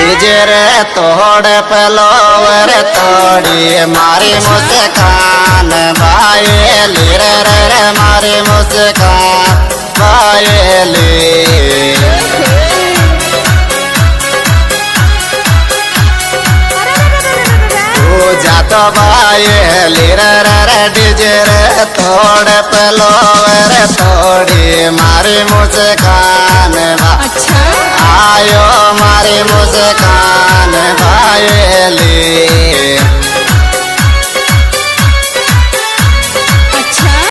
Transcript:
DJ रे तोड़ पलोवर तोड़ी मारी मुस्कान बायली रे मारी मुस्कान बायली जातो बायली रे डीजे रे तोड़ पलोवर तोड़ी मारी मुस्कान अच्छा आयो मारी मुस्कान बायली